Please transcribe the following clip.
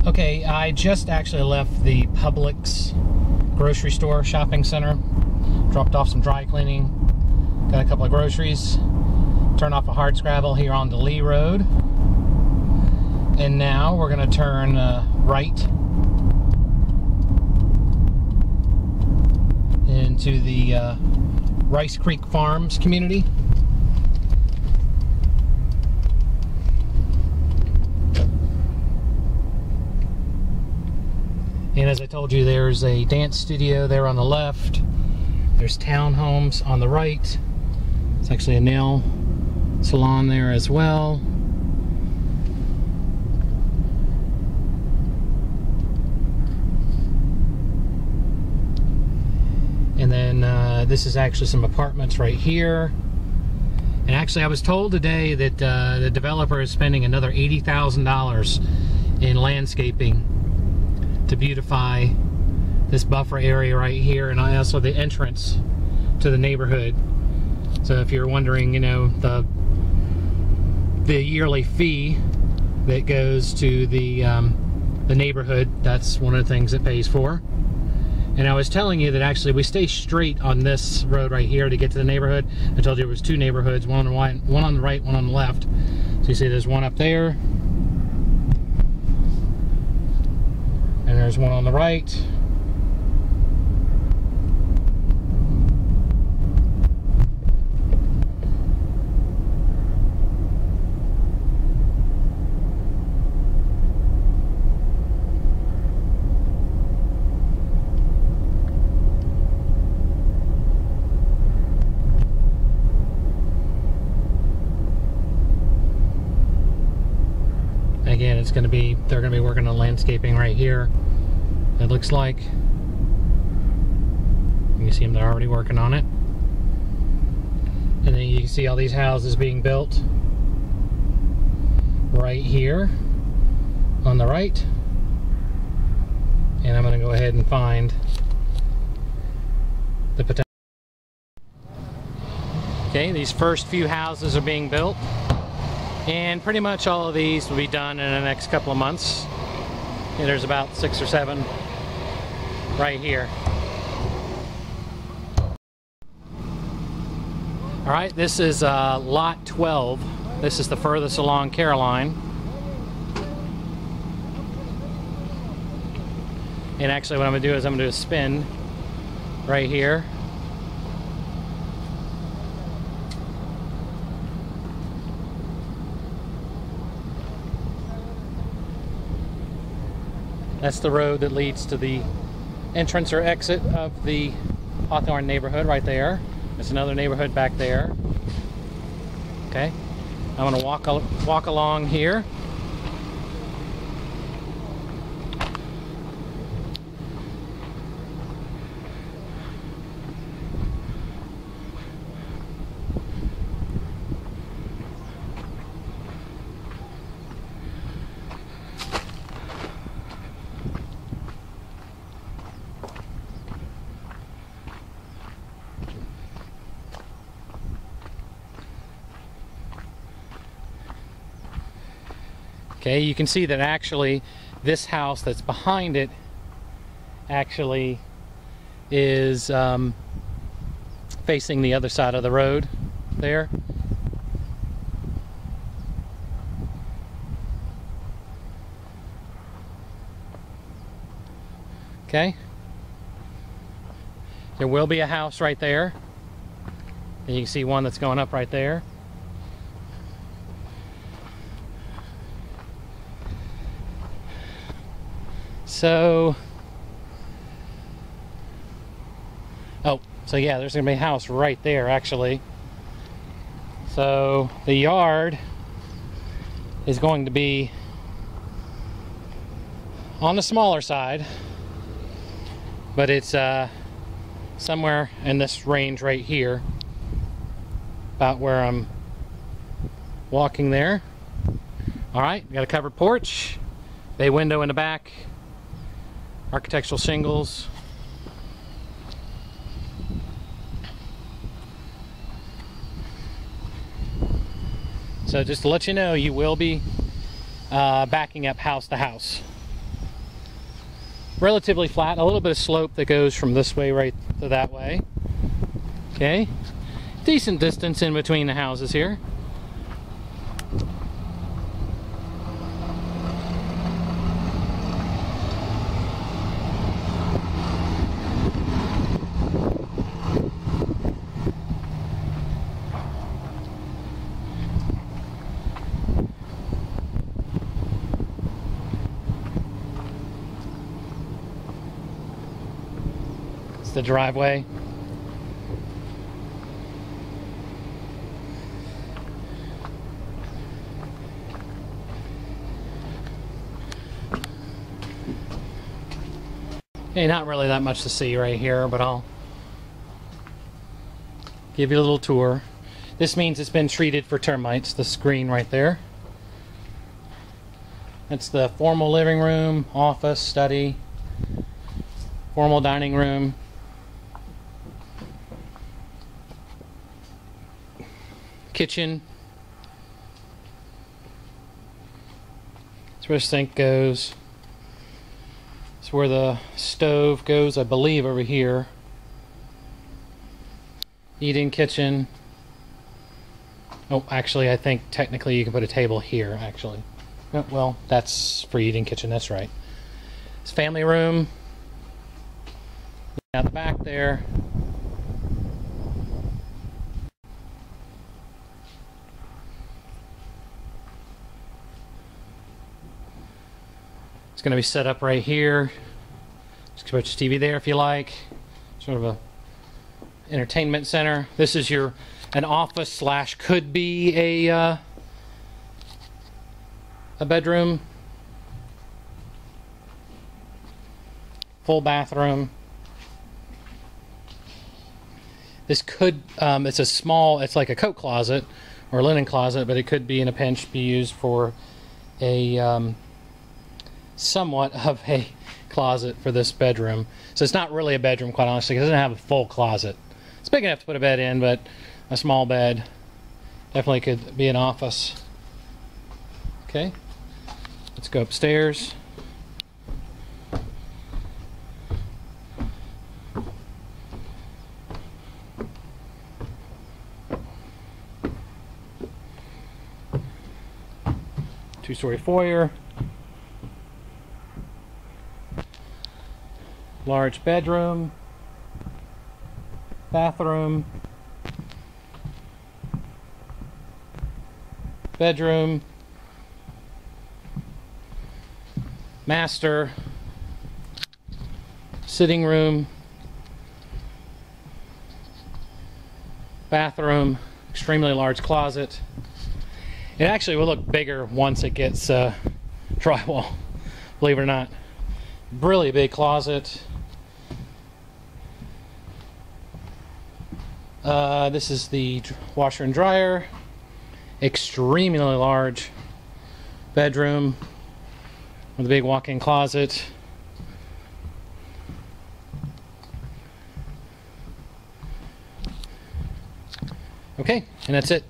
Okay, I just actually left the Publix grocery store shopping center. Dropped off some dry cleaning. Got a couple of groceries. Turned off a hard scrabble here on the Lee Road. And now we're going to turn right into the Rice Creek Farms community. And as I told you, there's a dance studio there on the left. There's townhomes on the right. It's actually a nail salon there as well. And then this is actually some apartments right here. And actually I was told today that the developer is spending another $80,000 in landscaping to beautify this buffer area right here, and also the entrance to the neighborhood. So if you're wondering, you know, the yearly fee that goes to the neighborhood, that's one of the things it pays for. And I was telling you that actually we stay straight on this road right here to get to the neighborhood. I told you there was two neighborhoods, one on the right, one on the left. So you see there's one up there, and there's one on the right. Again, it's going to be, they're going to be working on landscaping right here. It looks like. You can see them, they're already working on it. And then you can see all these houses being built right here on the right. And I'm going to go ahead and find the potential. Okay, these first few houses are being built. And pretty much all of these will be done in the next couple of months. And there's about 6 or 7 right here. All right, this is lot 12. This is the furthest along Caroline. And actually what I'm going to do is I'm going to do a spin right here. That's the road that leads to the entrance or exit of the Hawthorne neighborhood right there. There's another neighborhood back there. Okay, I'm going to walk along here. Okay, you can see that actually this house that's behind it actually is facing the other side of the road there. Okay, there will be a house right there, and you can see one that's going up right there. So yeah, there's gonna be a house right there actually. So the yard is going to be on the smaller side, but it's somewhere in this range right here, about where I'm walking there. All right, got a covered porch, bay window in the back, architectural shingles. So just to let you know, you will be backing up house to house. relatively flat, a little bit of slope that goes from this way right to that way. Okay, decent distance in between the houses here. The driveway. Okay, not really that much to see right here, but I'll give you a little tour. This means it's been treated for termites, the screen right there. That's the formal living room, office, study, formal dining room. Kitchen. That's where the sink goes. That's where the stove goes, I believe, over here. Eating kitchen. Oh, actually, I think technically you can put a table here, actually. Oh, well, that's for eating kitchen, that's right. It's family room. Out the back there. It's going to be set up right here. Just put your TV there if you like. Sort of a entertainment center. This is an office slash could be a bedroom. Full bathroom. This could it's a small, it's like a coat closet or a linen closet, but it could be in a pinch be used for a somewhat of a closet for this bedroom. So it's not really a bedroom, quite honestly, because it doesn't have a full closet. It's big enough to put a bed in, but a small bed definitely could be an office. Okay, let's go upstairs. Two-story foyer. Large bedroom, bathroom, bedroom, master, sitting room, bathroom, extremely large closet. It actually will look bigger once it gets drywall, believe it or not. Really big closet. This is the washer and dryer. Extremely large bedroom with a big walk-in closet. Okay, and that's it.